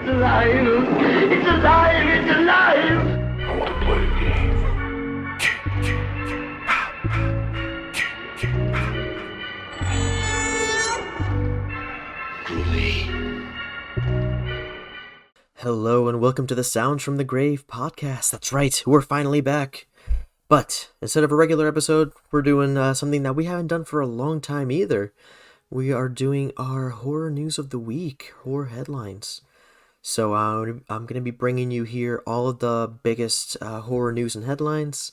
alive! It's alive! It's alive! I want to play a game. Hello and welcome to the Sounds from the Grave podcast. That's right, we're finally back. But instead of a regular episode, we're doing something that we haven't done for a long time either. We are doing our horror news of the week, horror headlines. So I'm going to be bringing you here all of the biggest horror news and headlines,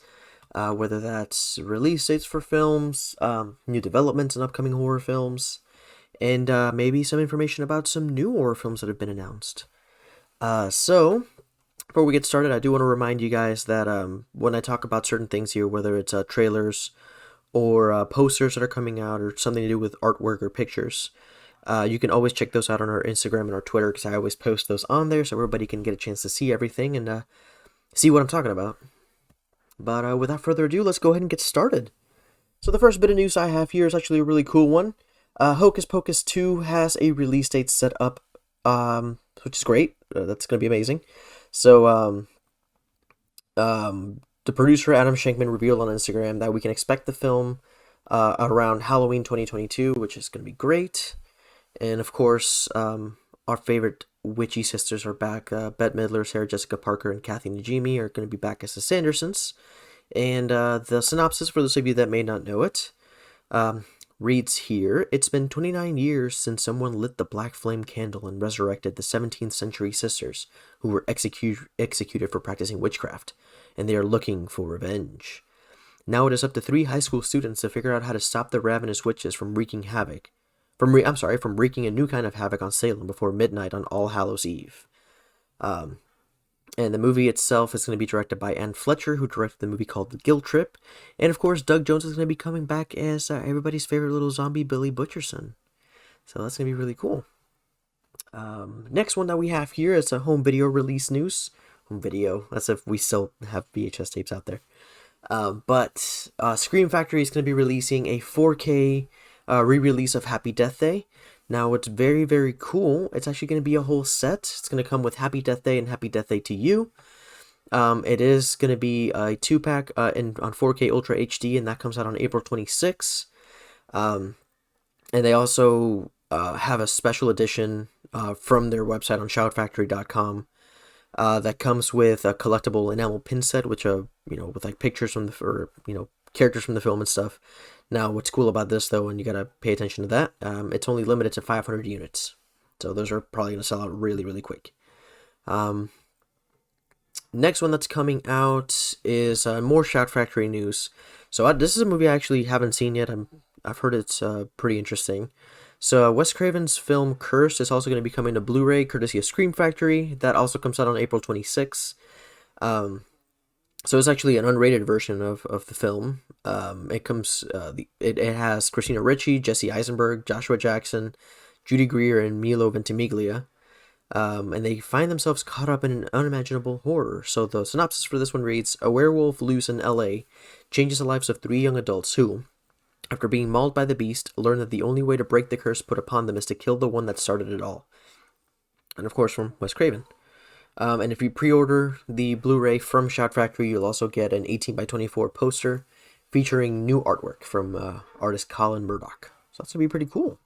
whether that's release dates for films, new developments in upcoming horror films, and maybe some information about some new horror films that have been announced. So, before we get started, I do want to remind you guys that when I talk about certain things here, whether it's trailers or posters that are coming out or something to do with artwork or pictures, you can always check those out on our Instagram and our Twitter, because I always post those on there so everybody can get a chance to see everything and see what I'm talking about. But without further ado, let's go ahead and get started. So the first bit of news I have here is actually a really cool one. Hocus Pocus 2 has a release date set up, which is great. That's going to be amazing. So, the producer Adam Shankman revealed on Instagram that we can expect the film around Halloween 2022, which is going to be great. And of course, our favorite witchy sisters are back. Bette Midler, Sarah Jessica Parker, and Kathy Najimy are going to be back as the Sandersons. And the synopsis, for those of you that may not know it, reads here: it's been 29 years since someone lit the black flame candle and resurrected the 17th century sisters who were executed for practicing witchcraft, and they are looking for revenge. Now it is up to 3 high school students to figure out how to stop the ravenous witches from wreaking a new kind of havoc on Salem before midnight on All Hallows Eve. And the movie itself is going to be directed by Ann Fletcher, who directed the movie called The Guilt Trip. And of course, Doug Jones is going to be coming back as everybody's favorite little zombie, Billy Butcherson. So that's going to be really cool. Next one that we have here is a home video release news. Home video, that's if we still have VHS tapes out there. But Scream Factory is going to be releasing a 4K re-release of Happy Death Day. Now, it's very, very cool. It's actually going to be a whole set. It's going to come with Happy Death Day and Happy Death Day to You. It is going to be a 2-pack on 4K Ultra HD, and that comes out on April 26th. And they also have a special edition from their website on shoutfactory.com that comes with a collectible enamel pin set, which with like pictures from characters from the film and stuff. Now, what's cool about this, though, and you gotta pay attention to that, it's only limited to 500 units. So those are probably gonna sell out really, really quick. Next one that's coming out is more Shout Factory news. So this is a movie I actually haven't seen yet. I've heard it's pretty interesting. So Wes Craven's film Cursed is also going to be coming to Blu-ray, courtesy of Scream Factory. That also comes out on April 26th. So it's actually an unrated version of the film. It has Christina Ricci, Jesse Eisenberg, Joshua Jackson, Judy Greer, and Milo Ventimiglia. And they find themselves caught up in an unimaginable horror. So the synopsis for this one reads: a werewolf loose in LA changes the lives of 3 young adults who, after being mauled by the beast, learn that the only way to break the curse put upon them is to kill the one that started it all. And of course, from Wes Craven. And if you pre-order the Blu-ray from Shout Factory, you'll also get an 18x24 poster featuring new artwork from artist Colin Murdoch. So that's going to be pretty cool.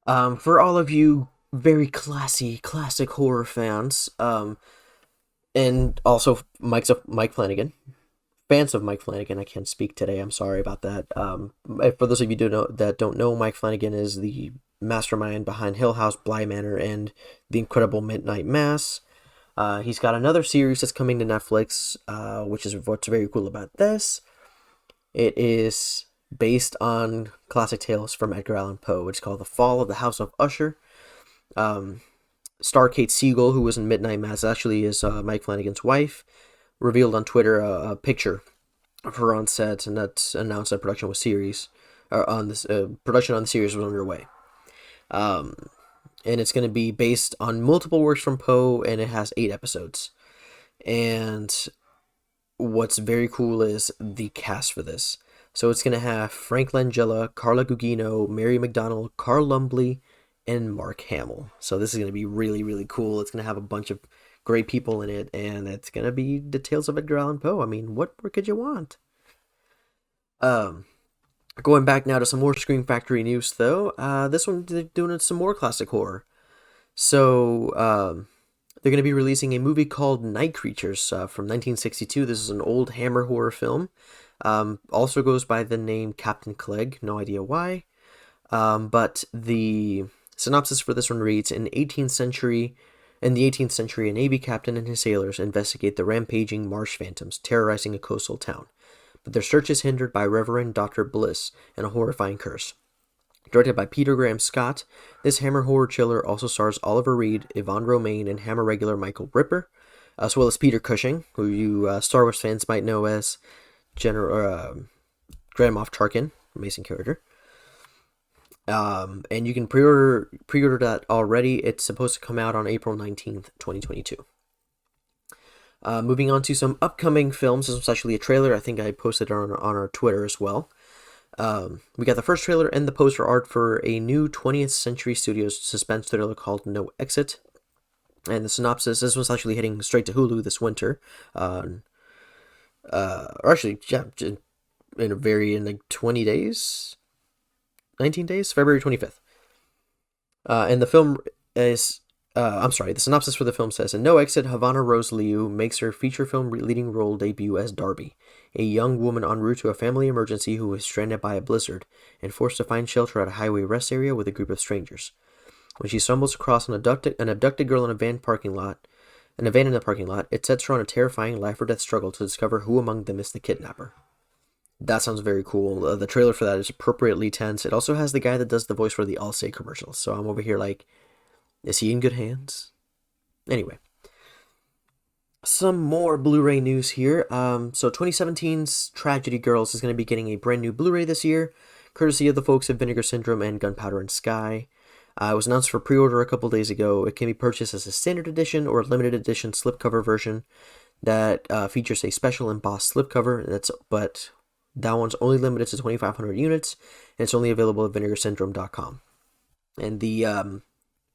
For all of you very classic horror fans, and also Mike Flanagan, fans of Mike Flanagan, I can't speak today, I'm sorry about that. For those of you that don't know, Mike Flanagan is the mastermind behind Hill House, Bly Manor, and The Incredible Midnight Mass. He's got another series that's coming to Netflix, which is what's very cool about this. It is based on classic tales from Edgar Allan Poe. It's called The Fall of the House of Usher. Star Kate Siegel, who was in Midnight Mass, actually is Mike Flanagan's wife, revealed on Twitter a picture of her on set, and that's announced that production on the series was underway. And it's going to be based on multiple works from Poe, and it has 8 episodes. And what's very cool is the cast for this. So it's going to have Frank Langella, Carla Gugino, Mary McDonnell, Carl Lumbly, and Mark Hamill. So this is going to be really, really cool. It's going to have a bunch of great people in it, and it's going to be the tales of Edgar Allan Poe. I mean, what more could you want? Um, Going back now to some more Scream Factory news, though. This one, they're doing some more classic horror. So, they're going to be releasing a movie called Night Creatures from 1962. This is an old Hammer horror film. Also goes by the name Captain Clegg. No idea why. But the synopsis for this one reads: In the 18th century, a Navy captain and his sailors investigate the rampaging marsh phantoms terrorizing a coastal town. But their search is hindered by Reverend Dr. Bliss and a horrifying curse. Directed by Peter Graham Scott, this Hammer horror chiller also stars Oliver Reed, Yvonne Romaine, and Hammer regular Michael Ripper, as well as Peter Cushing, who you Star Wars fans might know as Grand Moff Tarkin, amazing character. And you can pre-order that already. It's supposed to come out on April 19th, 2022. Moving on to some upcoming films. This was actually a trailer. I think I posted it on our Twitter as well. We got the first trailer and the poster art for a new 20th Century Studios suspense thriller called No Exit. And the synopsis, this one's actually hitting straight to Hulu this winter. Or actually, yeah, in like 20 days? 19 days? February 25th. And the film is... the synopsis for the film says, in No Exit, Havana Rose Liu makes her feature film leading role debut as Darby, a young woman en route to a family emergency who is stranded by a blizzard and forced to find shelter at a highway rest area with a group of strangers. When she stumbles across an abducted girl in a van in the parking lot, it sets her on a terrifying life or death struggle to discover who among them is the kidnapper. That sounds very cool. The trailer for that is appropriately tense. It also has the guy that does the voice for the Allstate commercials, so I'm over here like, is he in good hands? Anyway. Some more Blu-ray news here. So 2017's Tragedy Girls is going to be getting a brand new Blu-ray this year, courtesy of the folks at Vinegar Syndrome and Gunpowder and Sky. It was announced for pre-order a couple days ago. It can be purchased as a standard edition or limited edition slipcover version that features a special embossed slipcover. But that one's only limited to 2,500 units, and it's only available at vinegarsyndrome.com. And the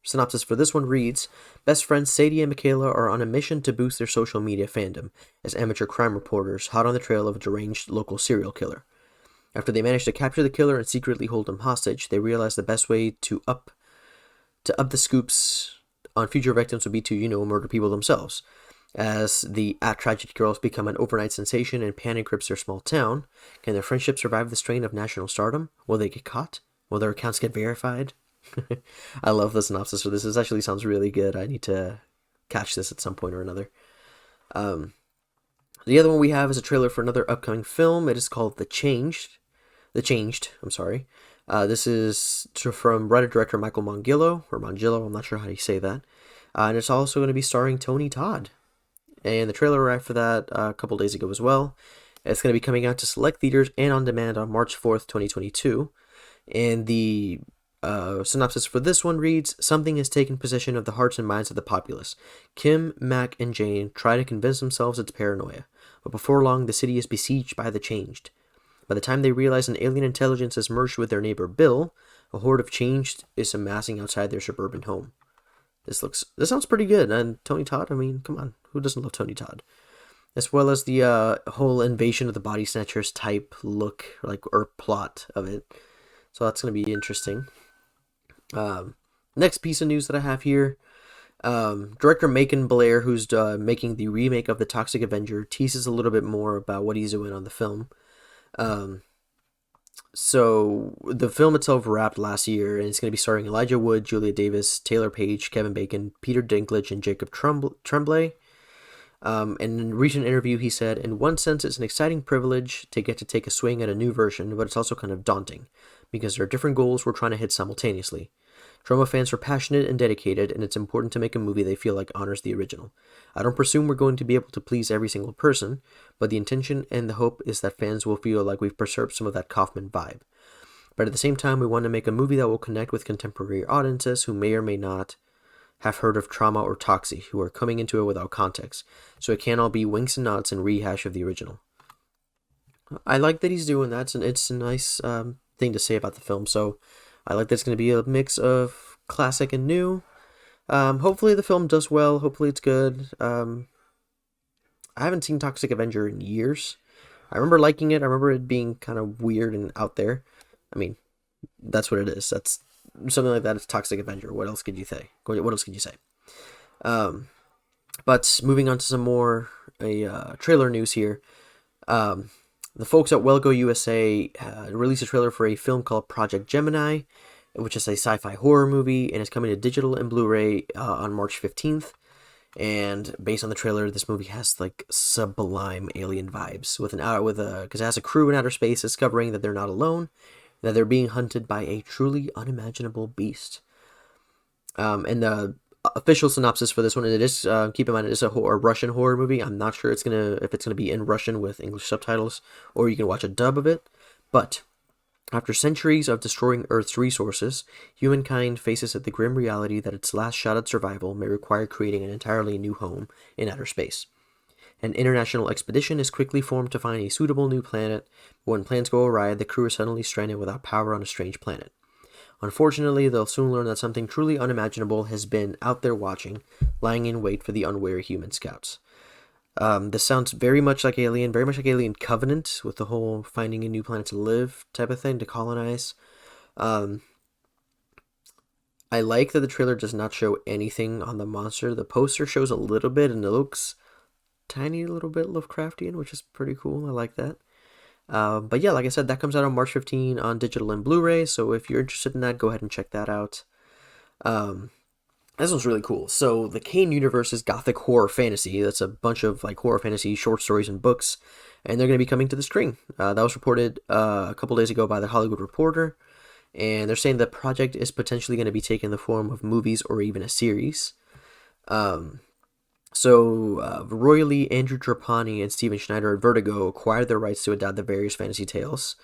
synopsis for this one reads, best friends Sadie and Michaela are on a mission to boost their social media fandom as amateur crime reporters hot on the trail of a deranged local serial killer. After they manage to capture the killer and secretly hold him hostage, they realize the best way to up the scoops on future victims would be to, murder people themselves. As the Tragedy Girls become an overnight sensation and panic grips their small town, can their friendship survive the strain of national stardom? Will they get caught? Will their accounts get verified? I love the synopsis for this. This actually sounds really good. I need to catch this at some point or another. The other one we have is a trailer for another upcoming film. It is called The Changed. I'm sorry. This is from writer-director Michael Mangillo, I'm not sure how you say that. And it's also going to be starring Tony Todd. And the trailer arrived for that a couple days ago as well. It's going to be coming out to select theaters and on demand on March 4th, 2022. And the synopsis for this one reads, something has taken possession of the hearts and minds of the populace. Kim, Mac, and Jane try to convince themselves it's paranoia. But before long, the city is besieged by the Changed. By the time they realize an alien intelligence has merged with their neighbor Bill, a horde of Changed is amassing outside their suburban home. This sounds pretty good. And Tony Todd, I mean, come on. Who doesn't love Tony Todd? As well as the whole Invasion of the Body Snatchers type look, or plot of it. So that's going to be interesting. Next piece of news that I have here. Director Macon Blair, who's making the remake of The Toxic Avenger, teases a little bit more about what he's doing on the film. So the film itself wrapped last year, and it's going to be starring Elijah Wood, Julia Davis, Taylor Page, Kevin Bacon, Peter Dinklage, and Jacob Tremblay. In a recent interview, he said, in one sense, it's an exciting privilege to get to take a swing at a new version, but it's also kind of daunting, because there are different goals we're trying to hit simultaneously. Troma fans are passionate and dedicated, and it's important to make a movie they feel like honors the original. I don't presume we're going to be able to please every single person, but the intention and the hope is that fans will feel like we've preserved some of that Kaufman vibe. But at the same time, we want to make a movie that will connect with contemporary audiences who may or may not have heard of Trauma or Toxie, who are coming into it without context, so it can't all be winks and nods and rehash of the original. I like that he's doing that, and it's a nice thing to say about the film, so I like that it's going to be a mix of classic and new. Hopefully the film does well. Hopefully it's good. I haven't seen Toxic Avenger in years. I remember liking it. I remember it being kind of weird and out there. I mean, that's what it is. That's something like that. It's Toxic Avenger. What else could you say? What else could you say? But moving on to some more trailer news here. The folks at Wellgo USA released a trailer for a film called Project Gemini, which is a sci-fi horror movie, and it's coming to digital and Blu-ray on March 15th. And based on the trailer, this movie has like sublime alien vibes because it has a crew in outer space discovering that they're not alone, that they're being hunted by a truly unimaginable beast. And the official synopsis for this one, it is keep in mind it is a Russian horror movie. I'm not sure if it's gonna be in Russian with English subtitles, or you can watch a dub of it. But after centuries of destroying Earth's resources, humankind faces the grim reality that its last shot at survival may require creating an entirely new home in outer space. An international expedition is quickly formed to find a suitable new planet, but when plans go awry, the crew is suddenly stranded without power on a strange planet. Unfortunately, they'll soon learn that something truly unimaginable has been out there watching, lying in wait for the unwary human scouts. This sounds very much like Alien Covenant, with the whole finding a new planet to live type of thing, to colonize. I like that the trailer does not show anything on the monster. The poster shows a little bit, and it looks tiny little bit Lovecraftian, which is pretty cool. I like that. But yeah, like I said, that comes out on March 15 on digital and Blu-ray, so if you're interested in that, go ahead and check that out. This one's really cool. So the Kane universe is gothic horror fantasy. That's a bunch of like horror fantasy short stories and books, and they're going to be coming to the screen. That was reported a couple days ago by the Hollywood Reporter, and they're saying the project is potentially going to be taking the form of movies or even a series. Royally, Andrew Trapani and Steven Schneider at Vertigo acquired the rights to adapt the various fantasy tales.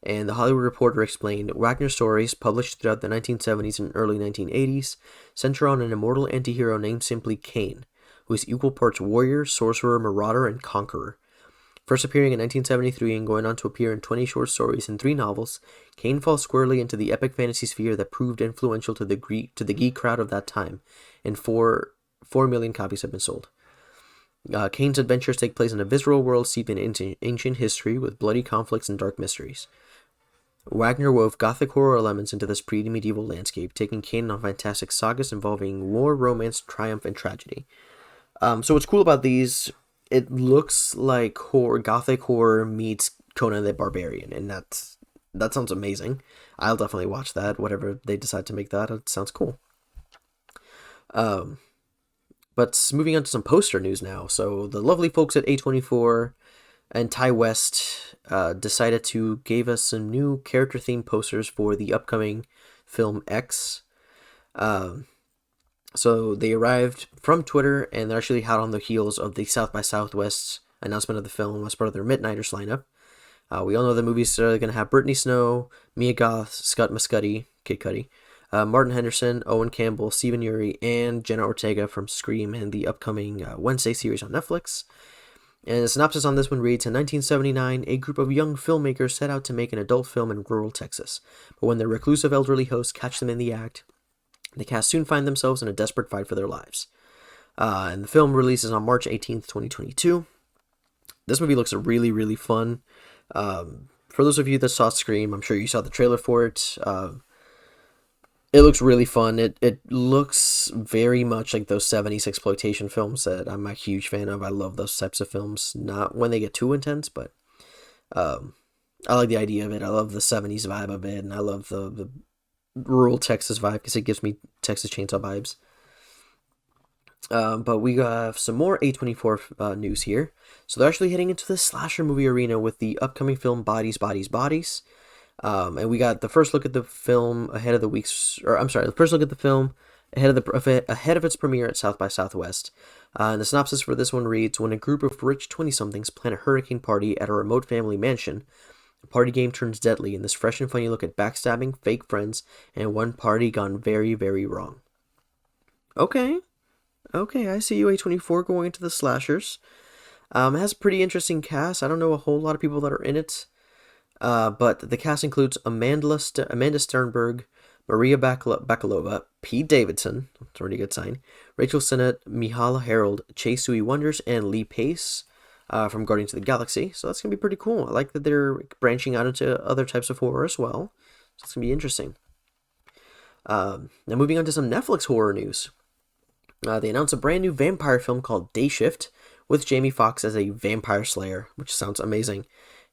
And the Hollywood Reporter explained, Wagner's stories, published throughout the 1970s and early 1980s, center on an immortal antihero named simply Kane, who is equal parts warrior, sorcerer, marauder, and conqueror. First appearing in 1973 and going on to appear in 20 short stories and 3 novels, Kane falls squarely into the epic fantasy sphere that proved influential to the geek crowd of that time, and 4 million copies have been sold. Kane's adventures take place in a visceral world steeped in ancient history with bloody conflicts and dark mysteries. Wagner wove gothic horror elements into this pre-medieval landscape, taking Kane on fantastic sagas involving war, romance, triumph, and tragedy. So what's cool about these, it looks like gothic horror meets Conan the Barbarian, and that sounds amazing. I'll definitely watch that, whatever they decide to make that. It sounds cool. But moving on to some poster news now. So the lovely folks at A24 and Ty West decided to give us some new character-themed posters for the upcoming film X. So they arrived from Twitter, and they're actually hot on the heels of the South by Southwest announcement of the film as part of their Midnighters lineup. We all know the movies are going to have Brittany Snow, Mia Goth, Scott Muscudi, Kid Cudi, Martin Henderson, Owen Campbell, Stephen Uri, and Jenna Ortega from Scream and the upcoming Wednesday series on Netflix. And the synopsis on this one reads, in 1979, a group of young filmmakers set out to make an adult film in rural Texas. But when their reclusive elderly hosts catch them in the act, the cast soon find themselves in a desperate fight for their lives. And the film releases on March 18th, 2022. This movie looks really, really fun. For those of you that saw Scream, I'm sure you saw the trailer for it. It looks really fun. It looks very much like those 70s exploitation films that I'm a huge fan of. I love those types of films. Not when they get too intense, but I like the idea of it. I love the 70s vibe of it, and I love the rural Texas vibe because it gives me Texas Chainsaw vibes. But we have some more A24 news here. So they're actually heading into the slasher movie arena with the upcoming film Bodies, Bodies, Bodies. And we got the first look at the film ahead of its premiere at South by Southwest. And the synopsis for this one reads, when a group of rich 20-somethings plan a hurricane party at a remote family mansion, the party game turns deadly in this fresh and funny look at backstabbing, fake friends, and one party gone very, very wrong. Okay, I see you, A24, going into the slashers. It has a pretty interesting cast. I don't know a whole lot of people that are in it. But the cast includes Amanda Sternberg, Maria Bakalova, Pete Davidson, that's already a good sign, Rachel Sennett, Mihala Harold, Chase Sui Wonders, and Lee Pace from Guardians of the Galaxy. So that's going to be pretty cool. I like that they're branching out into other types of horror as well. So it's going to be interesting. Now moving on to some Netflix horror news. They announced a brand new vampire film called Day Shift with Jamie Foxx as a vampire slayer, which sounds amazing.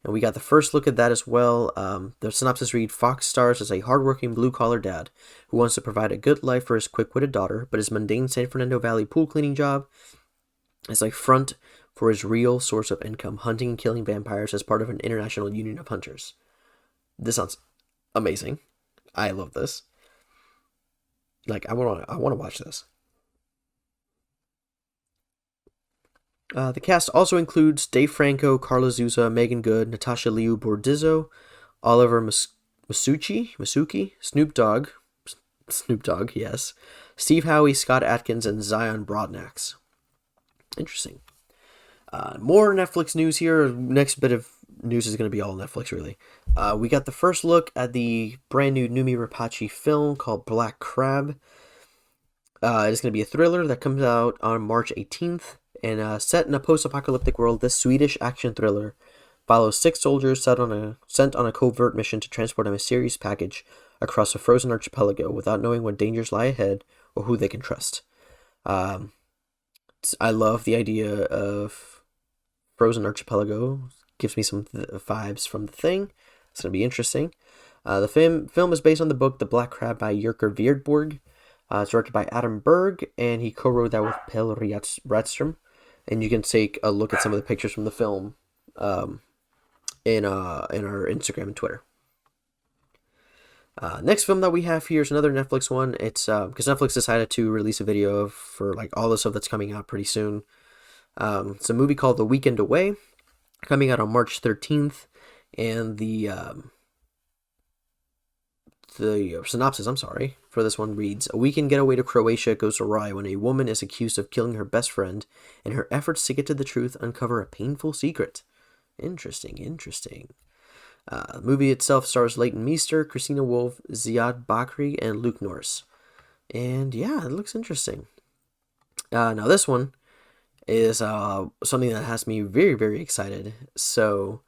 And we got the first look at that as well. The synopsis read, Fox stars as a hardworking blue-collar dad who wants to provide a good life for his quick-witted daughter, but his mundane San Fernando Valley pool cleaning job is a front for his real source of income, hunting and killing vampires as part of an international union of hunters. This sounds amazing. I love this. Like, I want to watch this. The cast also includes Dave Franco, Carla Zuza, Megan Good, Natasha Liu Bordizzo, Oliver Masuki, Snoop Dogg, yes, Steve Howie, Scott Atkins, and Zion Broadnax. Interesting. More Netflix news here. Next bit of news is going to be all Netflix, really. We got the first look at the brand new Numi Rapace film called Black Crab. It's going to be a thriller that comes out on March 18th. And set in a post-apocalyptic world, this Swedish action thriller follows 6 soldiers sent on a covert mission to transport a mysterious package across a frozen archipelago without knowing what dangers lie ahead or who they can trust. I love the idea of frozen archipelago. Gives me some vibes from The Thing. It's going to be interesting. The film is based on the book The Black Crab by Jurker Veerdborg. It's directed by Adam Berg, and he co-wrote that with Pelle Radström. And you can take a look at some of the pictures from the film in our Instagram and Twitter. Next film that we have here is another Netflix one. It's because Netflix decided to release a video for like all the stuff that's coming out pretty soon. It's a movie called The Weekend Away, coming out on March 13th, and the synopsis, for this one reads, a weekend getaway to Croatia goes awry when a woman is accused of killing her best friend, and her efforts to get to the truth uncover a painful secret. Interesting. The movie itself stars Leighton Meester, Christina Wolf, Ziad Bakri, and Luke Norris. And yeah, it looks interesting. Now this one is something that has me very, very excited. So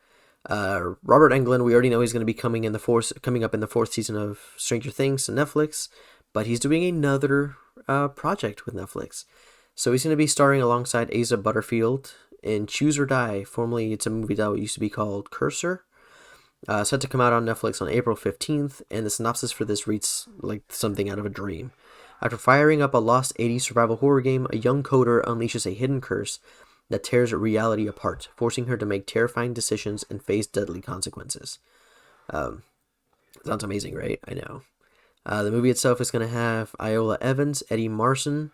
Robert Englund, we already know he's going to be coming up in the 4th season of Stranger Things to Netflix, but he's doing another project with Netflix. So he's going to be starring alongside Asa Butterfield in Choose or Die. Formerly, it's a movie that used to be called Cursor. Set to come out on Netflix on April 15th, and the synopsis for this reads like something out of a dream. After firing up a lost 80s survival horror game, a young coder unleashes a hidden curse that tears reality apart, forcing her to make terrifying decisions and face deadly consequences. Sounds amazing, right? I know. The movie itself is going to have Iola Evans, Eddie Marsan,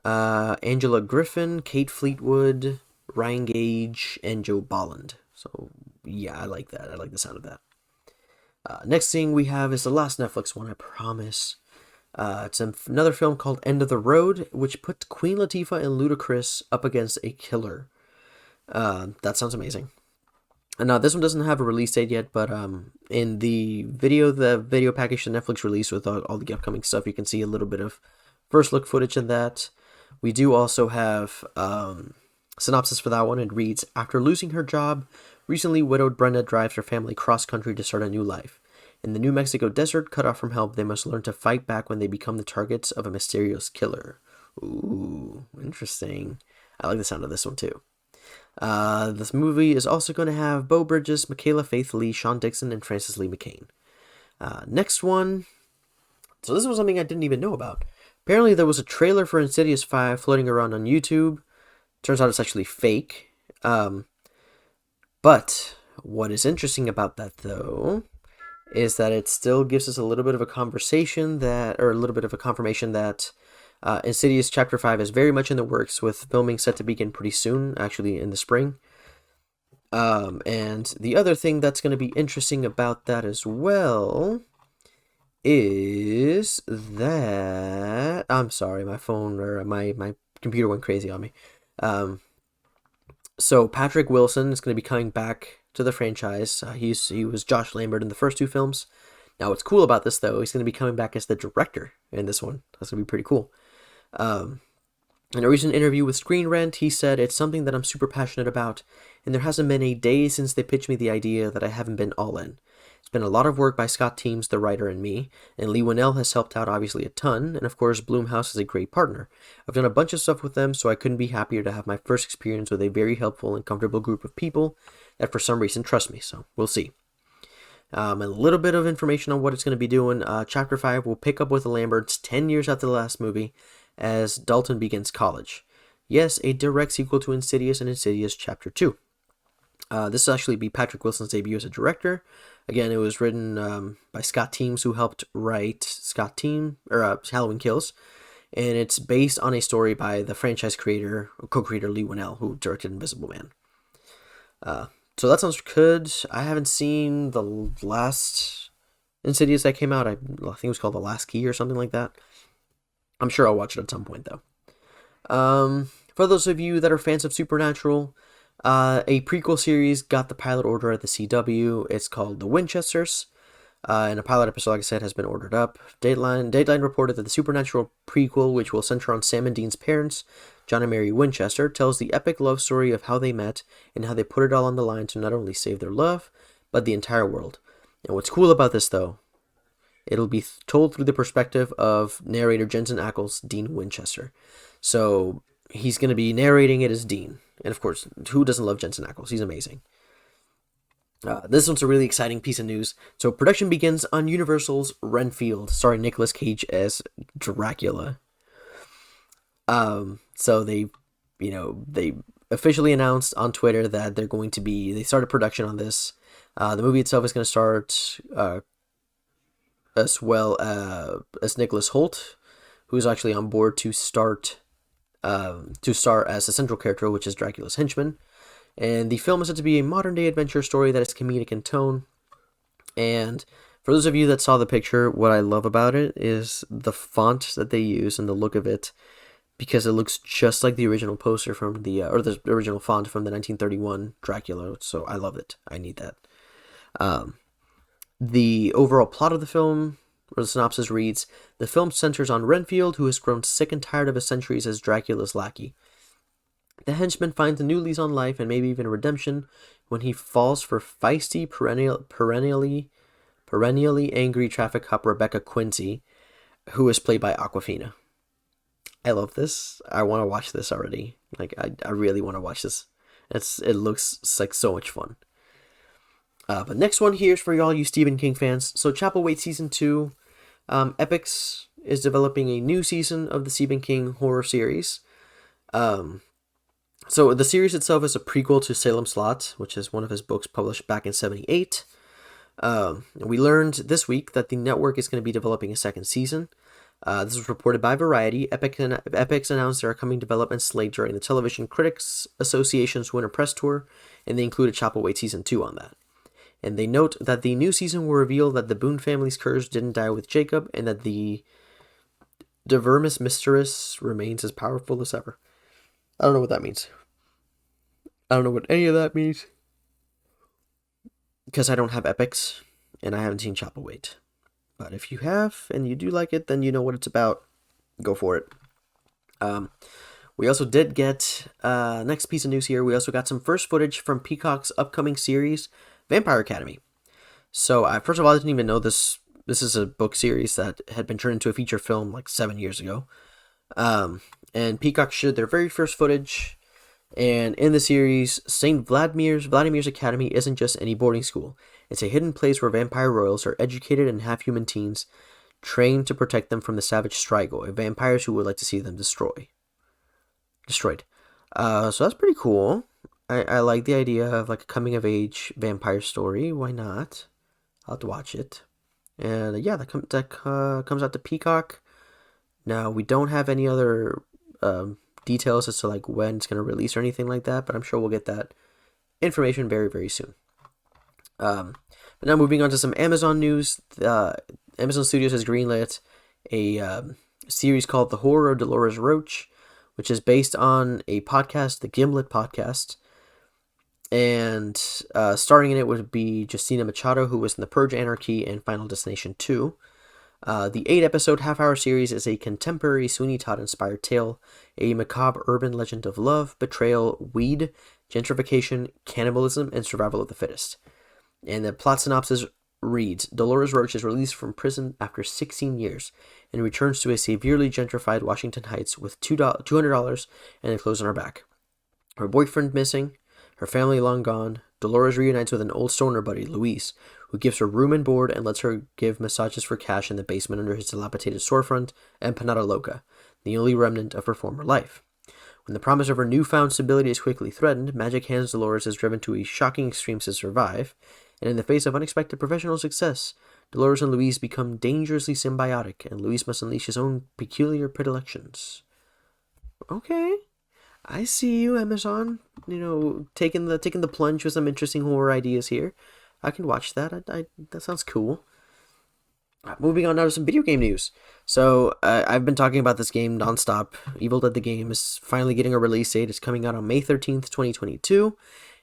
Angela Griffin, Kate Fleetwood, Ryan Gage, and Joe Bolland. So, yeah, I like that. I like the sound of that. Next thing we have is the last Netflix one, I promise. It's another film called End of the Road, which puts Queen Latifah and Ludacris up against a killer. That sounds amazing. And now this one doesn't have a release date yet, but in the video package that Netflix released with all the upcoming stuff, you can see a little bit of first look footage in that. We do also have synopsis for that one. It reads, after losing her job, recently widowed Brenda drives her family cross-country to start a new life. In the New Mexico desert, cut off from help, they must learn to fight back when they become the targets of a mysterious killer. Ooh, interesting. I like the sound of this one too. This movie is also going to have Beau Bridges, Michaela Faith Lee, Sean Dixon, and Francis Lee McCain. Next one. So this was something I didn't even know about. Apparently there was a trailer for Insidious 5 floating around on YouTube. Turns out it's actually fake. But what is interesting about that though is that it still gives us a little bit of a confirmation that Insidious Chapter 5 is very much in the works, with filming set to begin pretty soon, actually in the spring. And the other thing that's going to be interesting about that as well is that... I'm sorry, my phone or my computer went crazy on me. So Patrick Wilson is going to be coming back to the franchise. He was Josh Lambert in the first 2 films. Now, what's cool about this, though, he's going to be coming back as the director in this one. That's going to be pretty cool. In a recent interview with Screen Rant, he said, "It's something that I'm super passionate about, and there hasn't been a day since they pitched me the idea that I haven't been all in. It's been a lot of work by Scott Teems, the writer, and me, and Lee Winnell has helped out obviously a ton, and of course Blumhouse is a great partner. I've done a bunch of stuff with them, so I couldn't be happier to have my first experience with a very helpful and comfortable group of people that for some reason trust me, so we'll see." A little bit of information on what it's going to be doing. Chapter 5 will pick up with the Lamberts 10 years after the last movie, as Dalton begins college. Yes, a direct sequel to Insidious and Insidious Chapter 2. This will actually be Patrick Wilson's debut as a director. Again, it was written by Scott Teems, who helped write Halloween Kills. And it's based on a story by the franchise co-creator Lee Winnell, who directed Invisible Man. So that sounds good. I haven't seen the last Insidious that came out. I think it was called The Last Key or something like that. I'm sure I'll watch it at some point, though. For those of you that are fans of Supernatural, a prequel series got the pilot order at the CW. It's called The Winchesters. And a pilot episode, like I said, has been ordered up. Dateline reported that the Supernatural prequel, which will center on Sam and Dean's parents, John and Mary Winchester, tells the epic love story of how they met and how they put it all on the line to not only save their love, but the entire world. And what's cool about this, though, it'll be told through the perspective of narrator Jensen Ackles, Dean Winchester. So he's going to be narrating it as Dean. And of course, who doesn't love Jensen Ackles? He's amazing. This one's a really exciting piece of news. So production begins on Universal's Renfield, starring Nicolas Cage as Dracula. So they officially announced on Twitter that they started production on this. The movie itself is going to start as well as Nicholas Hoult, who's actually on board to star as the central character, which is Dracula's henchman. And the film is said to be a modern-day adventure story that is comedic in tone. And for those of you that saw the picture, what I love about it is the font that they use and the look of it, because it looks just like the original poster from the original font from the 1931 Dracula. So I love it. I need that. The overall plot of the film, or the synopsis, reads: the film centers on Renfield, who has grown sick and tired of his centuries as Dracula's lackey. The henchman finds a new lease on life and maybe even redemption when he falls for feisty, perennially angry traffic cop Rebecca Quincy, who is played by Awkwafina. I love this. I want to watch this already. I really want to watch this. It looks like so much fun. But next one here is for y'all, you Stephen King fans. So Chapel Wait Season 2. Epix is developing a new season of the Stephen King horror series. So the series itself is a prequel to Salem's Lot, which is one of his books published back in 1978. We learned this week that the network is going to be developing a second season. This was reported by Variety. Epix announced their upcoming development slate during the Television Critics Association's Winter Press Tour, and they included Chapel Wait Season 2 on that. And they note that the new season will reveal that the Boone family's curse didn't die with Jacob, and that the Divermus Mistress remains as powerful as ever. I don't know what that means. I don't know what any of that means, because I don't have Epix, and I haven't seen Chapel Wait. But if you have, and you do like it, then you know what it's about. Go for it. We also did get, next piece of news here, we also got some first footage from Peacock's upcoming series, Vampire Academy. So, first of all, I didn't even know this is a book series that had been turned into a feature film like 7 years ago. And Peacock showed their very first footage. And in the series, St. Vladimir's Academy isn't just any boarding school. It's a hidden place where vampire royals are educated and half-human teens trained to protect them from the savage Strigoi, vampires who would like to see them destroyed. So that's pretty cool. I like the idea of like a coming-of-age vampire story. Why not? I'll have to watch it. And yeah, that comes out to Peacock. Now, we don't have any other details as to like when it's going to release or anything like that, but I'm sure we'll get that information very, very soon. But now moving on to some Amazon news. Amazon Studios has greenlit a series called The Horror of Dolores Roach, which is based on a podcast, the Gimlet podcast. And starring in it would be Justina Machado, who was in The Purge, Anarchy, and Final Destination 2. The 8-episode half-hour series is a contemporary Sweeney Todd-inspired tale, a macabre urban legend of love, betrayal, weed, gentrification, cannibalism, and survival of the fittest. And the plot synopsis reads, Dolores Roach is released from prison after 16 years and returns to a severely gentrified Washington Heights with $200 and a clothes on her back. Her boyfriend missing, her family long gone, Dolores reunites with an old stoner buddy, Luis, who gives her room and board and lets her give massages for cash in the basement under his dilapidated storefront, Empanada Loca, the only remnant of her former life. When the promise of her newfound stability is quickly threatened, Magic Hands Dolores is driven to a shocking extremes to survive, and in the face of unexpected professional success, Dolores and Luis become dangerously symbiotic, and Luis must unleash his own peculiar predilections. Okay. I see you, Amazon. Taking the plunge with some interesting horror ideas here. I can watch that. That sounds cool. Moving on now to some video game news. So I've been talking about this game nonstop. Evil Dead the game is finally getting a release date. It's coming out on May 13th, 2022,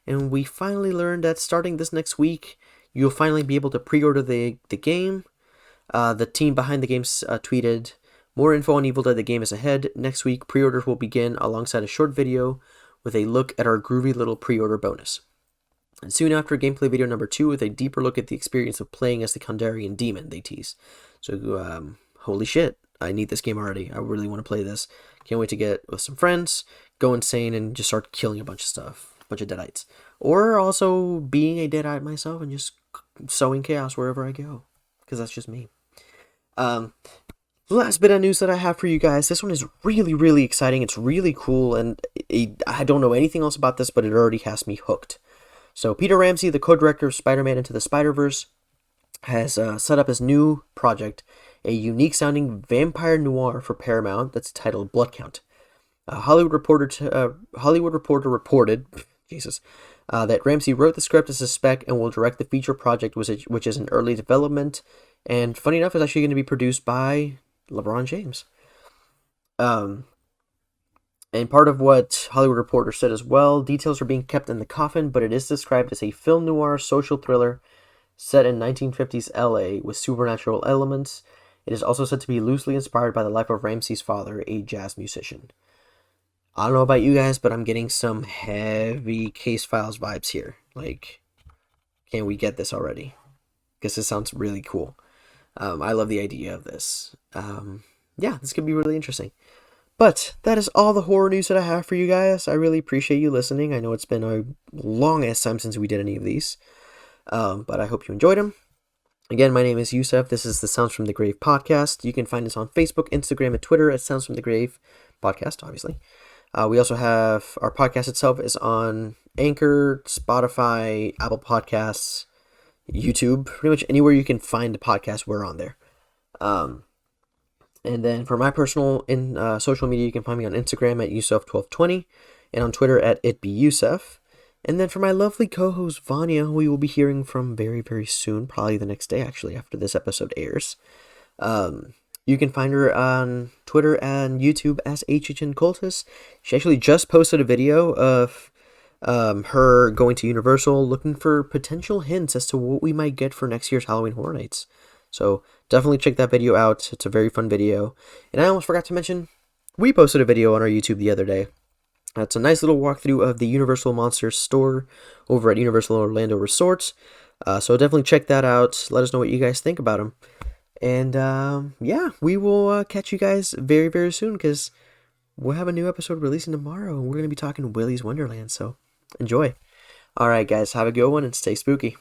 and we finally learned that starting this next week, you'll finally be able to pre-order the game. The team behind the game tweeted, more info on Evil Dead the game is ahead. Next week, pre-orders will begin alongside a short video with a look at our groovy little pre-order bonus. And soon after, gameplay video number 2 with a deeper look at the experience of playing as the Kandarian demon, they tease. So, holy shit, I need this game already. I really want to play this. Can't wait to get with some friends, go insane, and just start killing a bunch of stuff. A bunch of deadites. Or also being a deadite myself and just sowing chaos wherever I go. Because that's just me. Last bit of news that I have for you guys. This one is really, really exciting. It's really cool, and I don't know anything else about this, but it already has me hooked. So Peter Ramsey, the co-director of Spider-Man Into the Spider-Verse, has set up his new project, a unique-sounding vampire noir for Paramount that's titled Blood Count. Hollywood Reporter reported, that Ramsey wrote the script as a spec and will direct the feature project, which is in early development. And funny enough, it's actually going to be produced by LeBron James. And part of what Hollywood Reporter said as well, details are being kept in the coffin, but it is described as a film noir social thriller set in 1950s LA with supernatural elements. It is also said to be loosely inspired by the life of Ramsey's father, a jazz musician. I don't know about you guys, but I'm getting some heavy Case Files vibes here. Like, can we get this already? Because this sounds really cool. I love the idea of this. Yeah, this could be really interesting. But that is all the horror news that I have for you guys. I really appreciate you listening. I know it's been a long-ass time since we did any of these. But I hope you enjoyed them. Again, my name is Yussef. This is the Sounds from the Grave podcast. You can find us on Facebook, Instagram, and Twitter at Sounds from the Grave podcast, obviously. We also have our podcast itself is on Anchor, Spotify, Apple Podcasts, YouTube, pretty much anywhere you can find a podcast, we're on there. And then for my personal social media, you can find me on Instagram at Yussef1220 and on Twitter at itbeyusef. And then for my lovely co-host Vanya, who we will be hearing from very, very soon, probably the next day actually after this episode airs. You can find her on Twitter and YouTube as HHN Cultist. She actually just posted a video of her going to Universal looking for potential hints as to what we might get for next year's Halloween Horror Nights. So definitely check that video out. It's a very fun video. And I almost forgot to mention, we posted a video on our YouTube the other day. It's a nice little walkthrough of the Universal Monsters store over at Universal Orlando Resort. So definitely check that out. Let us know what you guys think about them. And yeah, we will catch you guys very, very soon because we'll have a new episode releasing tomorrow. And we're going to be talking Willy's Wonderland. So enjoy. All right, guys, have a good one and stay spooky.